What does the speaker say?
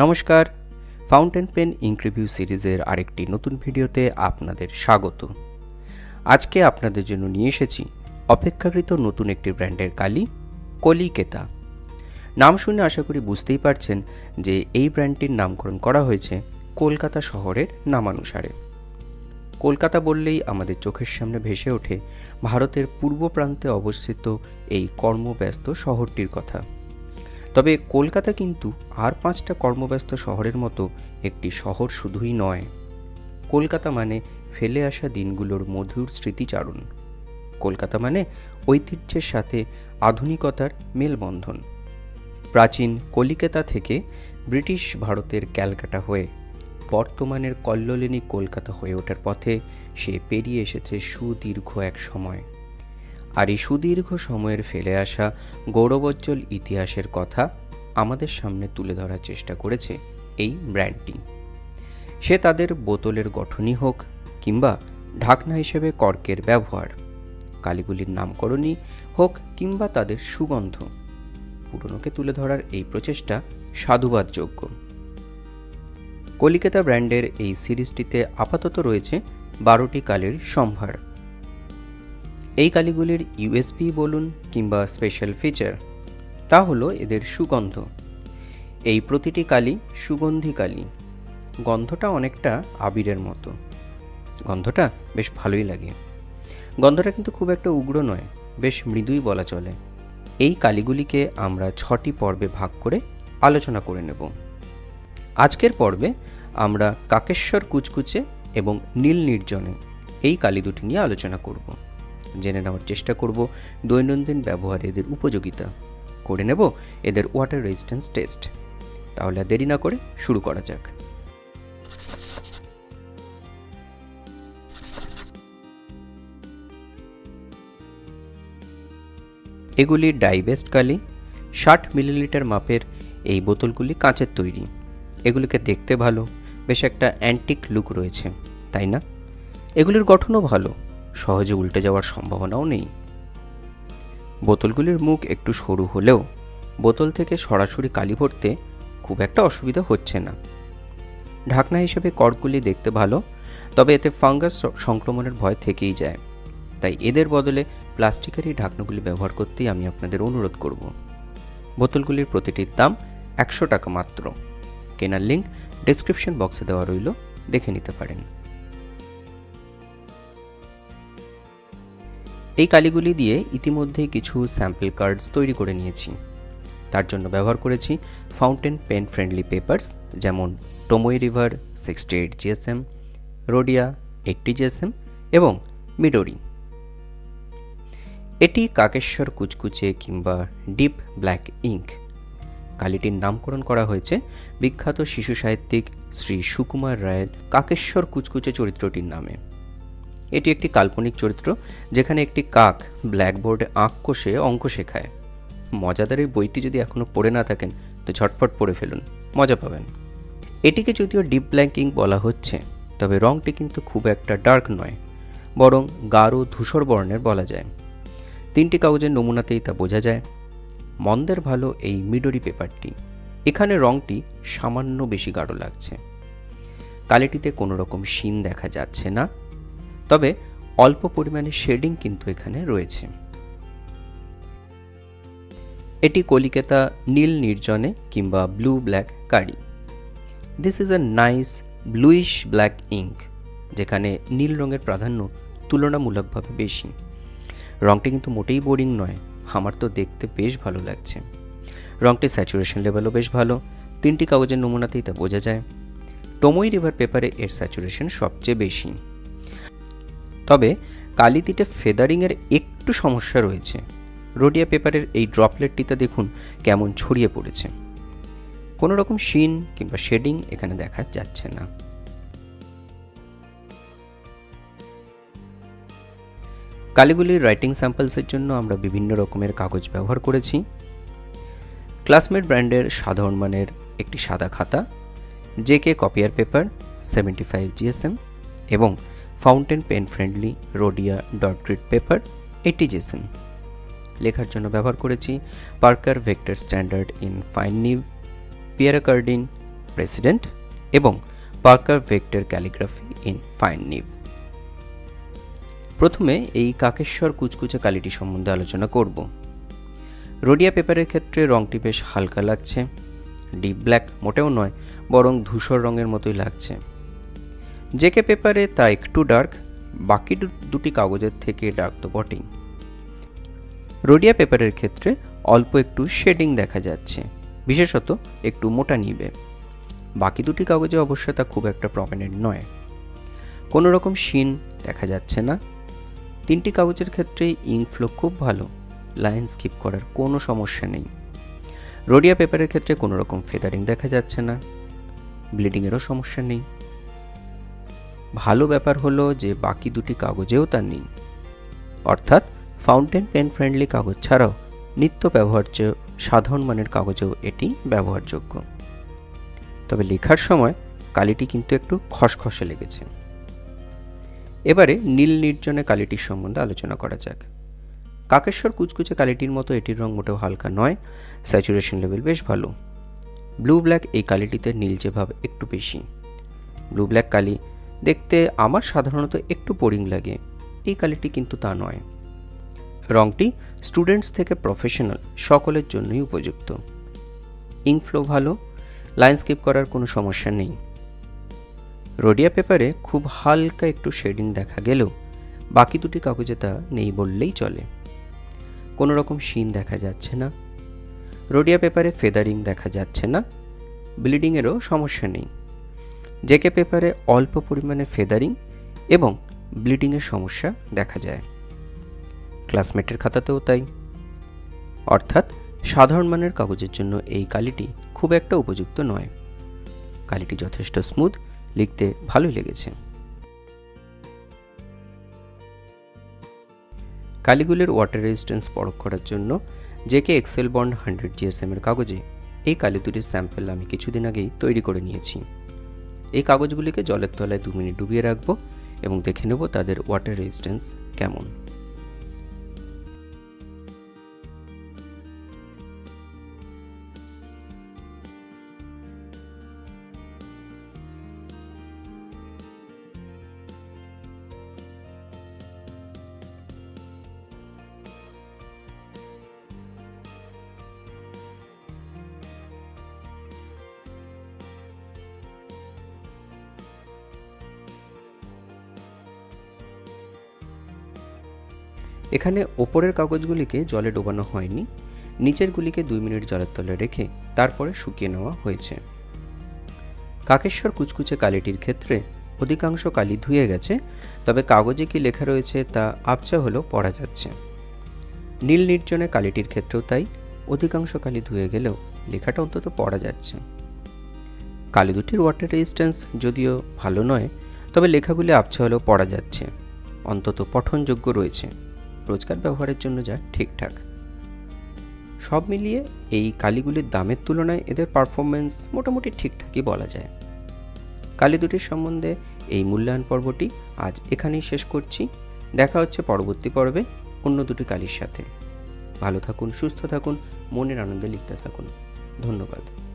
নমস্কার, fountain pen ink review সিরিজের আরেকটি নতুন ভিডিওতে আপনাদের স্বাগত। আজকে আপনাদের জন্য নিয়ে এসেছি অপেক্ষাকৃত নতুন একটি ব্র্যান্ডের কালি, কলিকেতা। নাম শুনে আশা করি বুঝতেই পারছেন যে এই ব্র্যান্ডটির নামকরণ করা হয়েছে কলকাতা শহরের নামানুসারে। কলকাতা বললেই আমাদের চোখের সামনে ভেসে ওঠে ভারতের পূর্ব প্রান্তে অবস্থিত এই কর্মব্যস্ত শহরটির কথা। তবে কলকাতা কিন্তু আর 5টা কর্মব্যস্ত শহরের মতো একটি শহর শুধুই নয়। কলকাতা মানে ফেলে আসা দিনগুলোর মধুর স্মৃতিচারণ। কলকাতা মানে ঐতিহ্যের সাথে আধুনিকতার মেলবন্ধন। প্রাচীন কলিকেতা থেকে ব্রিটিশ ভারতের ক্যালকাটা হয়ে বর্তমানের কল্লোলিনী কলকাতা হয়ে ওঠার পথে সে পেরিয়ে এসেছে সুদীর্ঘ এক সময়। আর এই সুদীর্ঘ সময়ের ফেলে আসা গৌরবোজ্জ্বল ইতিহাসের কথা আমাদের সামনে তুলে ধরার চেষ্টা করেছে এই ব্র্যান্ডটি। সে তাদের বোতলের গঠনই হোক কিংবা ঢাকনা হিসেবে কর্কের ব্যবহার, কালিগুলির নামকরণই হোক কিংবা তাদের সুগন্ধ, পুরনোকে তুলে ধরার এই প্রচেষ্টা সাধুবাদযোগ্য। কলিকেতা ব্র্যান্ডের এই সিরিজটিতে আপাতত রয়েছে 12টি কালির সম্ভার। এই কালিগুলির ইউএসপি বলুন কিংবা স্পেশাল ফিচার, তা হলো এদের সুগন্ধ। এই প্রতিটি কালি সুগন্ধি কালি, গন্ধটা অনেকটা আবিরের মতো। গন্ধটা বেশ ভালোই লাগে। গন্ধটা কিন্তু খুব একটা উগ্র নয়, বেশ মৃদুই বলা চলে। এই কালিগুলিকে আমরা 6টি পর্বে ভাগ করে আলোচনা করে নেব। আজকের পর্বে আমরা কাকেশ্বর কুচকুচে এবং নীল নির্জনে এই কালি দুটি নিয়ে আলোচনা করব। জেনে নেওয়ার চেষ্টা করব দৈনন্দিন ব্যবহারে এদের উপযোগিতা, করে নেব এদের ওয়াটার রেজিস্ট্যান্স টেস্ট। তাহলে আর দেরি না করে শুরু করা যাক। এগুলি ডাইবেস্ট কালি। 60 মিলিলিটার মাপের এই বোতলগুলি কাঁচের তৈরি। এগুলিকে দেখতে ভালো, বেশ একটা অ্যান্টিক লুক রয়েছে, তাই না? এগুলির গঠনও ভালো, সহজে উল্টে যাওয়ার সম্ভাবনাও নেই। বোতলগুলির মুখ একটু সরু হলেও বোতল থেকে সরাসরি কালি ভরতে খুব একটা অসুবিধা হচ্ছে না। ঢাকনা হিসেবে কর্কগুলি দেখতে ভালো, তবে এতে ফাঙ্গাস সংক্রমণের ভয় থেকেই যায়। তাই এদের বদলে প্লাস্টিকেরই ঢাকনাগুলি ব্যবহার করতেই আমি আপনাদের অনুরোধ করব। বোতলগুলির প্রতিটির দাম 100 টাকা মাত্র। কেনার লিঙ্ক ডেসক্রিপশন বক্সে দেওয়া রইল, দেখে নিতে পারেন। এই কালিগুলি দিয়ে ইতিমধ্যেই কিছু স্যাম্পল কার্ডস তৈরি করে নিয়েছি। তার জন্য ব্যবহার করেছি ফাউন্টেন পেন ফ্রেন্ডলি পেপারস, যেমন টোমোই রিভার 68 GSM, রোডিয়া 80 GSM এবং মিডোরি। এটি কাকেশ্বর কুচকুচে কিংবা ডিপ ব্ল্যাক ইঙ্ক। কালিটির নামকরণ করা হয়েছে বিখ্যাত শিশু সাহিত্যিক শ্রী সুকুমার রায়ের কাকেশ্বর কুচকুচে চরিত্রটির নামে। এটি একটি কাল্পনিক চরিত্র, যেখানে একটি কাক ব্ল্যাকবোর্ডে আঁক কষে অঙ্ক শেখায়। মজাদার এই বইটি যদি এখনও পড়ে না থাকেন তো ঝটপট পড়ে ফেলুন, মজা পাবেন। এটিকে যদিও ডিপ ব্ল্যাক ইঙ্ক বলা হচ্ছে, তবে রঙটি কিন্তু খুব একটা ডার্ক নয়, বরং গাঢ় ধূসর বর্ণের বলা যায়। 3টি কাগজের নমুনাতেই তা বোঝা যায়। মন্দের ভালো এই মিডোরি পেপারটি, এখানে রঙটি সামান্য বেশি গাঢ় লাগছে। কালিটিতে কোনো রকম শিন দেখা যাচ্ছে না, তবে অল্প পরিমাণে শেডিং কিন্তু এখানে রয়েছে। এটি কলিকেতা নীল নির্জনে কিংবা blue black Kali. This is a nice bluish black ink, যেখানে নীল রঙের প্রাধান্য তুলনামূলকভাবে বেশি। রঙটি কিন্তু মোটেই বোরিং নয়, আমার তো দেখতে বেশ ভালো লাগছে। রঙটির স্যাচুরেশন লেভেলও বেশ ভালো, 3টি কাগজের নমুনাতেই তা বোঝা যায়। টোমোই রিভার পেপারে এর স্যাচুরেশন সবচেয়ে বেশি, তবে কালিটিতে ফেদারিংয়ের একটু সমস্যা রয়েছে। রোডিয়া পেপারের এই ড্রপলেটটিতে দেখুন কেমন ছড়িয়ে পড়েছে। কোনো রকম শিন কিংবা শেডিং এখানে দেখা যাচ্ছে না। কালিগুলির রাইটিং স্যাম্পলসের জন্য আমরা বিভিন্ন রকমের কাগজ ব্যবহার করেছি। ক্লাসমেট ব্র্যান্ডের সাধারণ মানের একটি সাদা খাতা, জেকে কপিয়ার পেপার 75 GSM এবং fountain pen friendly Rhodia dot grid paper 80 GSM। লেখার জন্য ব্যবহার করেছি Parker Vector standard in fine nib, Pierre Cardin President এবং Parker Vector calligraphy in fine nib. প্রথমে এই কাকেশ্বর কুচকুচে কালিটি সম্বন্ধে আলোচনা করব। রোডিয়া পেপারের ক্ষেত্রে রঙটি বেশ হালকা লাগছে, ডিপ ব্ল্যাক মোটেও নয়, বরং ধূসর রঙের মতোই লাগছে। জেকে পেপারে তা একটু ডার্ক, বাকি দুটি কাগজের থেকে ডার্ক তো বটেই। রোডিয়া পেপারের ক্ষেত্রে অল্প একটু শেডিং দেখা যাচ্ছে, বিশেষত একটু মোটা নিবে। বাকি দুটি কাগজে অবশ্য তা খুব একটা প্রমিনেন্ট নয়। কোনো রকম শিন দেখা যাচ্ছে না। তিনটি কাগজের ক্ষেত্রেই ইঙ্ক ফ্লো খুব ভালো, লাইন স্কিপ করার কোনো সমস্যা নেই। রোডিয়া পেপারের ক্ষেত্রে কোনো রকম ফেদারিং দেখা যাচ্ছে না, ব্লিডিংয়েরও সমস্যা নেই। ভালো ব্যাপার হলো যে বাকি দুটি কাগজেও তা নেই, অর্থাৎ ফাউন্টেন পেন ফ্রেন্ডলি কাগজ ছাড়াও নিত্য ব্যবহার্য সাধারণ মানের কাগজেও এটি ব্যবহারযোগ্য। তবে লেখার সময় কালিটি কিন্তু একটু খসখসে লেগেছে। এবারে নীল নির্জনে কালিটির সম্বন্ধে আলোচনা করা যাক। কাকেশ্বর কুচকুচে কালিটির মতো এটির রং মোটেও হালকা নয়, স্যাচুরেশন লেভেল বেশ ভালো। ব্লু ব্ল্যাক এই কালিটিতে নীলচে ভাব একটু বেশি। ব্লু ব্ল্যাক কালি দেখতে আমার সাধারণত একটু বোরিং লাগে, এই কালিটি কিন্তু তা নয়। রংটি স্টুডেন্টস থেকে প্রফেশনাল সকলের জন্যই উপযুক্ত। ইঙ্ক ফ্লো ভালো, লাইন স্কিপ করার কোনো সমস্যা নেই। রোডিয়া পেপারে খুব হালকা একটু শেডিং দেখা গেলেও বাকি দুটি কাগজে তা নেই বললেই চলে। কোনো রকম শিন দেখা যাচ্ছে না। রোডিয়া পেপারে ফেদারিং দেখা যাচ্ছে না, ব্লিডিংয়েরও সমস্যা নেই। জেকে পেপারে অল্প পরিমাণে ফেদারিং এবং ব্লিডিংয়ের সমস্যা দেখা যায়। ক্লাসমেটের খাতাতেও তাই। অর্থাৎ সাধারণ মানের কাগজের জন্য এই কালিটি খুব একটা উপযুক্ত নয়। কালিটি যথেষ্ট স্মুথ, লিখতে ভালোই লেগেছে। কালিগুলির ওয়াটার রেজিস্ট্যান্স পরখ করার জন্য জেকে এক্সেল বন্ড 100 GSM এর কাগজে এই কালি দুটির স্যাম্পল আমি কিছুদিন আগেই তৈরি করে নিয়েছি। এই কাগজগুলিকে জলের তলায় 2 মিনিট ডুবিয়ে রাখবো এবং দেখে নেব তাদের ওয়াটার রেজিস্ট্যান্স কেমন। এখানে ওপরের কাগজগুলিকে জলে ডোবানো হয়নি, নিচের গুলিকে 2 মিনিট জলের তলে রেখে তারপরে শুকিয়ে নেওয়া হয়েছে। কাকেশ্বর কুচকুচে কালিটির ক্ষেত্রে অধিকাংশ কালি ধুয়ে গেছে, তবে কাগজে কি লেখা রয়েছে তা আবছা হলেও পড়া যাচ্ছে। নীল নির্জনে কালিটির ক্ষেত্রেও তাই, অধিকাংশ কালি ধুয়ে গেলেও লেখাটা অন্তত পড়া যাচ্ছে। কালি দুটির ওয়াটার রেজিস্ট্যান্স যদিও ভালো নয়, তবে লেখাগুলি আবছা হলেও পড়া যাচ্ছে, অন্তত পঠনযোগ্য রয়েছে, রোজকার ব্যবহারের জন্য যা ঠিকঠাক। সব মিলিয়ে এই কালিগুলির দামের তুলনায় এদের পারফরমেন্স মোটামুটি ঠিকঠাকই বলা যায়। কালি দুটির সম্বন্ধে এই মূল্যায়ন পর্বটি আজ এখানেই শেষ করছি। দেখা হচ্ছে পরবর্তী পর্বে অন্য দুটি কালির সাথে। ভালো থাকুন, সুস্থ থাকুন, মনের আনন্দে লিখতে থাকুন। ধন্যবাদ।